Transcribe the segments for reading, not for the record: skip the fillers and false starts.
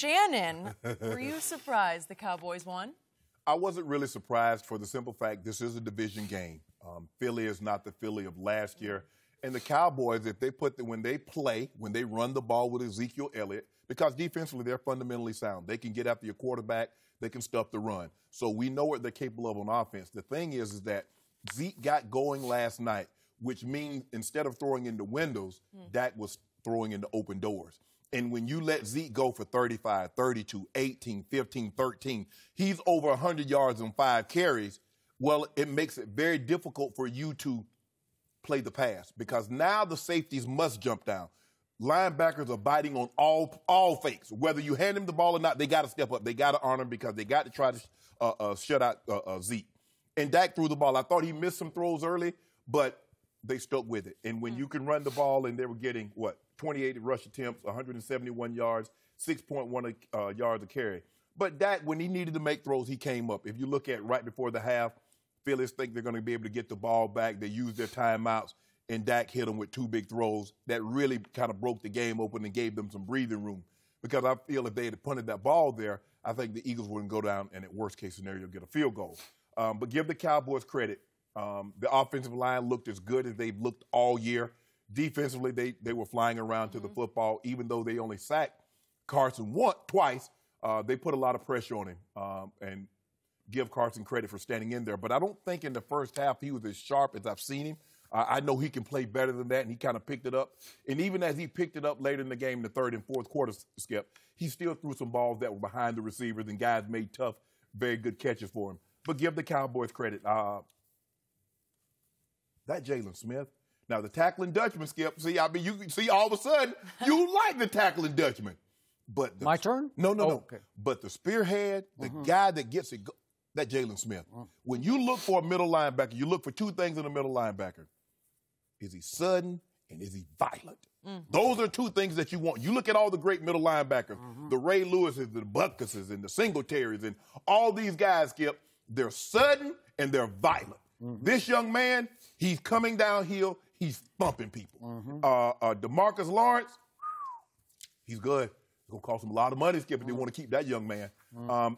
Shannon, were you surprised the Cowboys won? I wasn't really surprised for the simple fact this is a division game. Philly is not the Philly of last year. And the Cowboys, if they when they run the ball with Ezekiel, Elliott, because defensively they're fundamentally sound. They can get after your quarterback. They can stuff the run. So we know what they're capable of on offense. The thing is that Zeke got going last night, which means instead of throwing into windows, Dak was throwing into open doors. And when you let Zeke go for 35, 32, 18, 15, 13, he's over 100 yards on 5 carries. Well, it makes it very difficult for you to play the pass because now the safeties must jump down. Linebackers are biting on all fakes. Whether you hand him the ball or not, they got to step up. They got to honor him because they got to try to shut out Zeke. And Dak threw the ball. I thought he missed some throws early, but they stuck with it. And when you can run the ball and they were getting, 28 rush attempts, 171 yards, 6.1 yards a carry. But Dak, when he needed to make throws, he came up. If you look at right before the half, Phillies think they're going to be able to get the ball back. They use their timeouts, and Dak hit them with 2 big throws that really kind of broke the game open and gave them some breathing room. Because I feel if they had punted that ball there, I think the Eagles wouldn't go down and, at worst case scenario, get a field goal. But give the Cowboys credit. The offensive line looked as good as they've looked all year. Defensively, they were flying around to the football. Even though they only sacked Carson twice, they put a lot of pressure on him. And give Carson credit for standing in there. But I don't think in the first half he was as sharp as I've seen him. I know he can play better than that, and he kind of picked it up. And even as he picked it up later in the game, the third and fourth quarter, Skip, he still threw some balls that were behind the receivers, and guys made tough, very good catches for him. But give the Cowboys credit. That Jalen Smith. Now, the tackling Dutchman, Skip, you can see all of a sudden, you like the tackling Dutchman. But My turn? No. Okay. But the spearhead, the guy that gets it, that Jalen Smith. When you look for a middle linebacker, you look for 2 things in a middle linebacker. Is he sudden and is he violent? Those are 2 things that you want. You look at all the great middle linebackers, the Ray Lewises, the Butkuses, and the Singletaries, and all these guys, Skip, they're sudden and they're violent. This young man, he's coming downhill, he's thumping people. DeMarcus Lawrence, he's good. It's going to cost him a lot of money, Skip, if they want to keep that young man.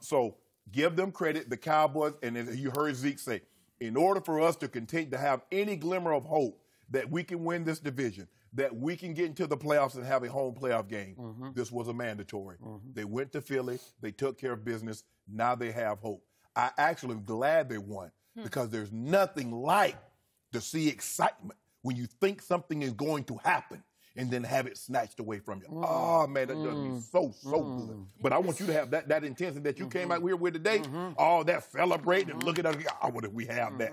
So give them credit, the Cowboys, and as you heard Zeke say, in order for us to continue to have any glimmer of hope that we can win this division, that we can get into the playoffs and have a home playoff game, this was a mandatory. They went to Philly. They took care of business. Now they have hope. I actually am glad they won because there's nothing like to see excitement when you think something is going to happen and then have it snatched away from you. Oh, man, that does me so good. But I want you to have that intensity that you came out here with today, all that celebrating and look at us. I wonder if we have that.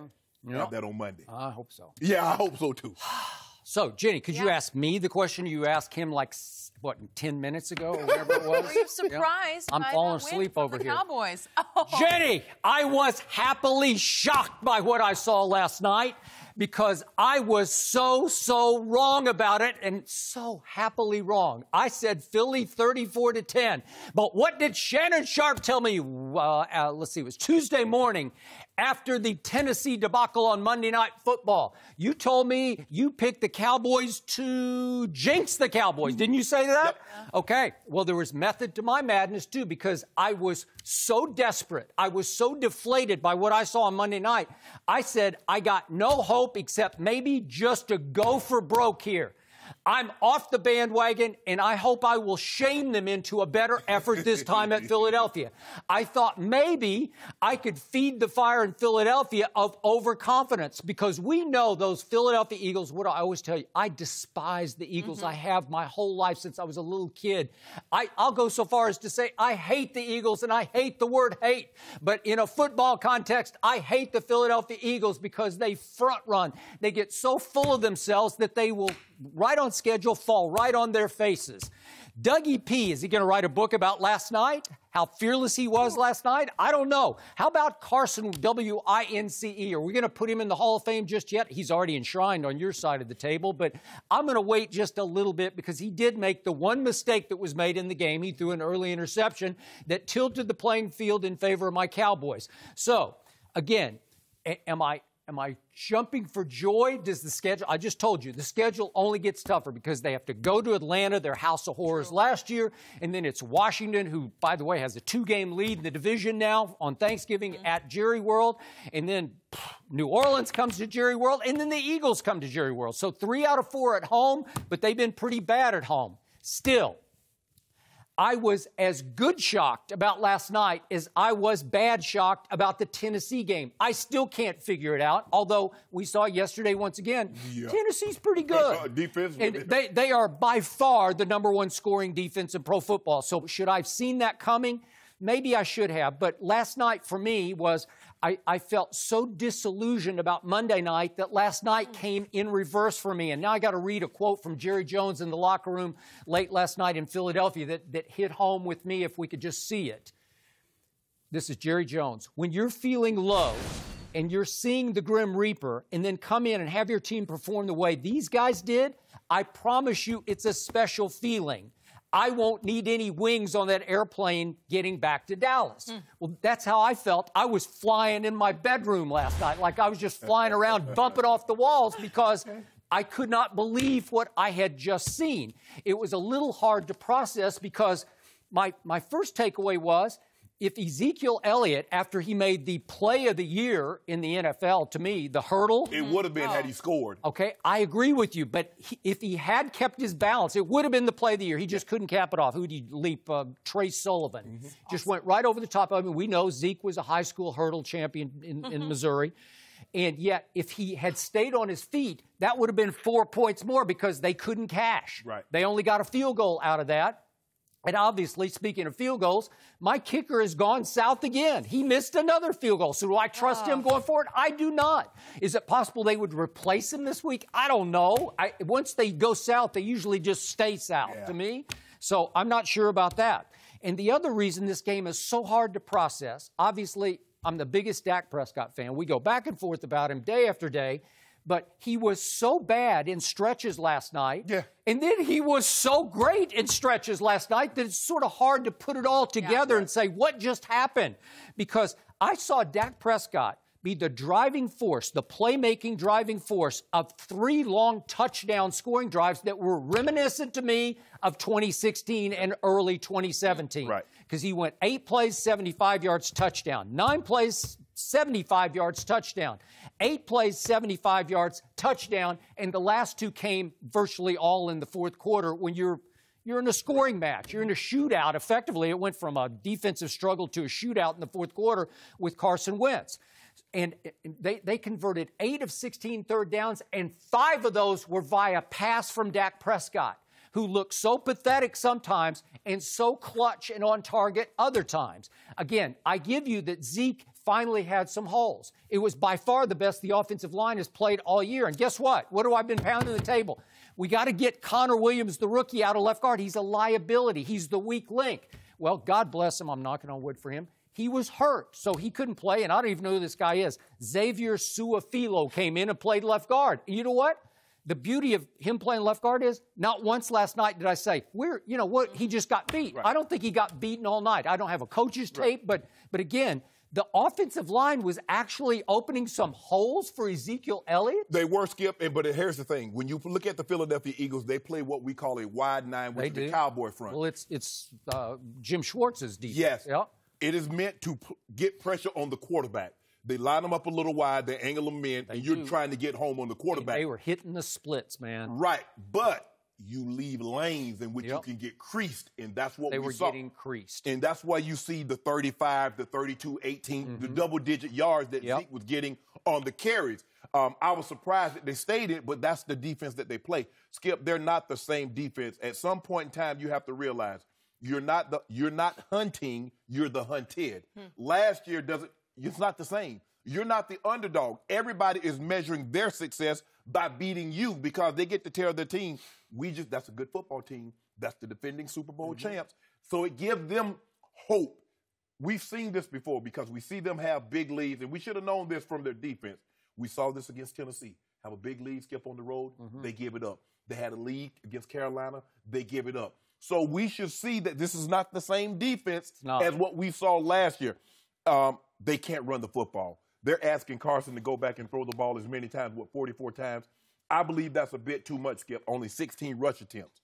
Have that on Monday. I hope so. Yeah, I hope so, too. So, Jenny, could you ask me the question you asked him, 10 minutes ago or whatever it was? Were you surprised? I'm falling asleep over here. Cowboys. Jenny, I was happily shocked by what I saw last night because I was so wrong about it and so happily wrong. I said Philly 34-10. But what did Shannon Sharpe tell me? Let's see, it was Tuesday morning after the Tennessee debacle on Monday Night Football. You told me you picked the Cowboys to jinx the Cowboys. Didn't you say that? Yep. Okay. Well, there was method to my madness, too, because I was so desperate. I was so deflated by what I saw on Monday night. I said, I got no hope except maybe just to go for broke here. I'm off the bandwagon, and I hope I will shame them into a better effort this time at Philadelphia. I thought maybe I could feed the fire in Philadelphia of overconfidence because we know those Philadelphia Eagles, what I always tell you, I despise the Eagles. I have my whole life since I was a little kid. I'll go so far as to say I hate the Eagles, and I hate the word hate. But in a football context, I hate the Philadelphia Eagles because they front run. They get so full of themselves that they will right on schedule, fall right on their faces. Dougie P., is he going to write a book about last night? How fearless he was last night? I don't know. How about Carson, W-I-N-C-E? Are we going to put him in the Hall of Fame just yet? He's already enshrined on your side of the table, but I'm going to wait just a little bit because he did make the one mistake that was made in the game. He threw an early interception that tilted the playing field in favor of my Cowboys. So, again, am I Am I jumping for joy? Does the schedule, I just told you, the schedule only gets tougher because they have to go to Atlanta, their house of horrors last year, and then it's Washington, who, by the way, has a 2-game lead in the division now on Thanksgiving at Jerry World, and then New Orleans comes to Jerry World, and then the Eagles come to Jerry World. So 3 out of 4 at home, but they've been pretty bad at home. Still, I was as good shocked about last night as I was bad shocked about the Tennessee game. I still can't figure it out, although we saw yesterday once again, Tennessee's pretty good. Defensively. And they are by far the #1 scoring defense in pro football. So should I have seen that coming? Maybe I should have. But last night for me was I felt so disillusioned about Monday night that last night came in reverse for me. And now I got to read a quote from Jerry Jones in the locker room late last night in Philadelphia that hit home with me if we could just see it. This is Jerry Jones. When you're feeling low and you're seeing the Grim Reaper and then come in and have your team perform the way these guys did, I promise you it's a special feeling. I won't need any wings on that airplane getting back to Dallas. Well, that's how I felt. I was flying in my bedroom last night, like I was just flying around, bumping off the walls because I could not believe what I had just seen. It was a little hard to process because my first takeaway was, if Ezekiel Elliott, after he made the play of the year in the NFL, to me, the hurdle. It would have been had he scored. Okay, I agree with you. But if he had kept his balance, it would have been the play of the year. He just couldn't cap it off. Who did he leap? Trace Sullivan. Just went right over the top. I mean, we know Zeke was a high school hurdle champion in Missouri. And yet, if he had stayed on his feet, that would have been 4 points more because they couldn't cash. Right. They only got a field goal out of that. And obviously, speaking of field goals, my kicker has gone south again. He missed another field goal. So do I trust him going forward? I do not. Is it possible they would replace him this week? I don't know. Once they go south, they usually just stay south to me. So I'm not sure about that. And the other reason this game is so hard to process, obviously, I'm the biggest Dak Prescott fan. We go back and forth about him day after day. But he was so bad in stretches last night. Yeah. And then he was so great in stretches last night that it's sort of hard to put it all together and say, what just happened? Because I saw Dak Prescott be the driving force, the playmaking driving force of 3 long touchdown scoring drives that were reminiscent to me of 2016 and early 2017. Right. Because he went 8 plays, 75 yards, touchdown. 9 plays, 75 yards, touchdown. 8 plays, 75 yards, touchdown. And the last 2 came virtually all in the fourth quarter when you're in a scoring match. You're in a shootout. Effectively, it went from a defensive struggle to a shootout in the fourth quarter with Carson Wentz. And they converted 8 of 16 third downs, and 5 of those were via pass from Dak Prescott, who looked so pathetic sometimes and so clutch and on target other times. Again, I give you that Zeke finally had some holes. It was by far the best the offensive line has played all year. And guess what? What have I been pounding the table? We got to get Connor Williams, the rookie, out of left guard. He's a liability. He's the weak link. Well, God bless him. I'm knocking on wood for him. He was hurt, so he couldn't play, and I don't even know who this guy is. Xavier Su'a-Filo came in and played left guard. And you know what? The beauty of him playing left guard is not once last night did I say, he just got beat. Right. I don't think he got beaten all night. I don't have a coach's tape, but again, the offensive line was actually opening some holes for Ezekiel Elliott. They were, Skip, but here's the thing. When you look at the Philadelphia Eagles, they play what we call a wide 9 with the Cowboy front. Well, it's Jim Schwartz's defense. Yes. Yep. It is meant to get pressure on the quarterback. They line them up a little wide, they angle them in, and you're trying to get home on the quarterback. They were hitting the splits, man. Right, but you leave lanes in which you can get creased, and that's what we saw. They were getting creased. And that's why you see the 35, the 32, 18, the double-digit yards that Zeke was getting on the carries. I was surprised that they stayed in, but that's the defense that they play. Skip, they're not the same defense. At some point in time, you have to realize you're not hunting, you're the hunted. Last year it's not the same. You're not the underdog. Everybody is measuring their success by beating you because they get to tell their team, that's a good football team. That's the defending Super Bowl champs. So it gives them hope. We've seen this before because we see them have big leads, and we should have known this from their defense. We saw this against Tennessee. Have a big lead, Skip, on the road, they give it up. They had a lead against Carolina, they give it up. So we should see that this is not the same defense as what we saw last year. They can't run the football. they're asking Carson to go back and throw the ball as many times, 44 times? I believe that's a bit too much, Skip. Only 16 rush attempts.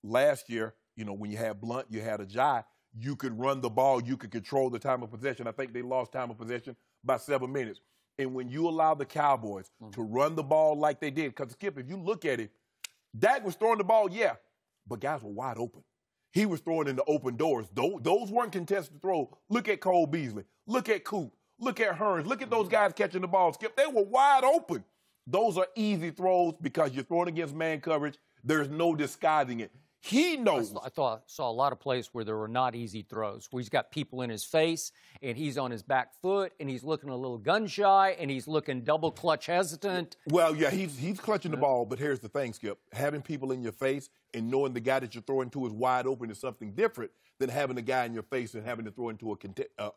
Last year, when you had Blunt, you had Ajayi, you could run the ball, you could control the time of possession. I think they lost time of possession by 7 minutes. And when you allow the Cowboys to run the ball like they did, because, Skip, if you look at it, Dak was throwing the ball, yeah, but guys were wide open. He was throwing into open doors. Those weren't contested throws. Look at Cole Beasley. Look at Coop. Look at Hearns. Look at those guys catching the ball, Skip. They were wide open. Those are easy throws because you're throwing against man coverage. There's no disguising it. He knows. I saw a lot of plays where there were not easy throws, where he's got people in his face, and he's on his back foot, and he's looking a little gun-shy, and he's looking double-clutch hesitant. Well, yeah, he's clutching the ball, but here's the thing, Skip. Having people in your face and knowing the guy that you're throwing to is wide open is something different than having a guy in your face and having to throw into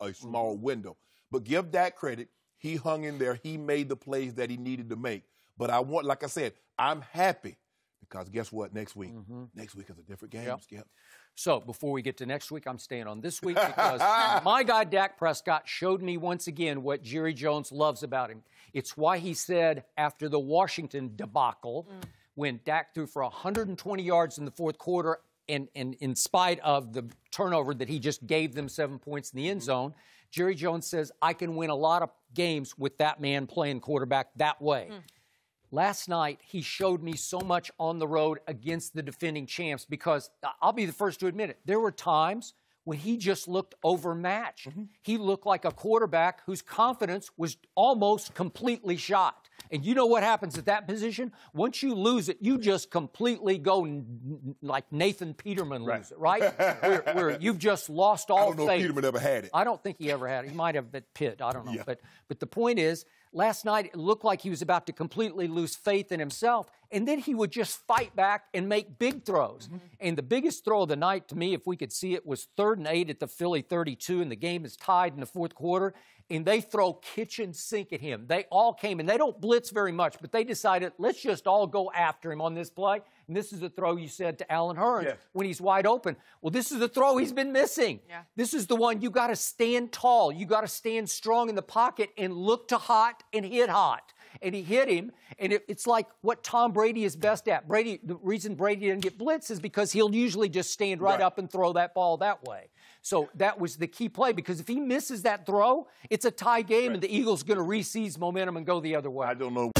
a small window. But give Dak credit. He hung in there. He made the plays that he needed to make. But like I said, I'm happy. Because guess what? Next week is a different game, Skip. So before we get to next week, I'm staying on this week because my guy Dak Prescott showed me once again what Jerry Jones loves about him. It's why he said after the Washington debacle, when Dak threw for 120 yards in the fourth quarter, and in spite of the turnover that he just gave them 7 points in the end zone, Jerry Jones says, I can win a lot of games with that man playing quarterback that way. Last night, he showed me so much on the road against the defending champs because I'll be the first to admit it. There were times when he just looked overmatched. He looked like a quarterback whose confidence was almost completely shot. And you know what happens at that position? Once you lose it, you just completely go like Nathan Peterman lose it, right? where you've just lost all faith. I don't know if Peterman ever had it. I don't think he ever had it. He might have at Pitt. I don't know. Yeah. But the point is, last night, it looked like he was about to completely lose faith in himself, and then he would just fight back and make big throws. And the biggest throw of the night, to me, if we could see it, was 3rd and 8 at the Philly 32, and the game is tied in the fourth quarter, and they throw kitchen sink at him. They all came, and they don't blitz very much, but they decided, let's just all go after him on this play. And this is the throw you said to Allen Hearns when he's wide open. Well, this is the throw he's been missing. This is the one you got to stand tall. You got to stand strong in the pocket and look to hot and hit hot. And he hit him, and it's like what Tom Brady is best at. The reason Brady didn't get blitz is because he'll usually just stand right up and throw that ball that way. So that was the key play, because if he misses that throw, it's a tie game, and the Eagles going to re-seize momentum and go the other way. I don't know.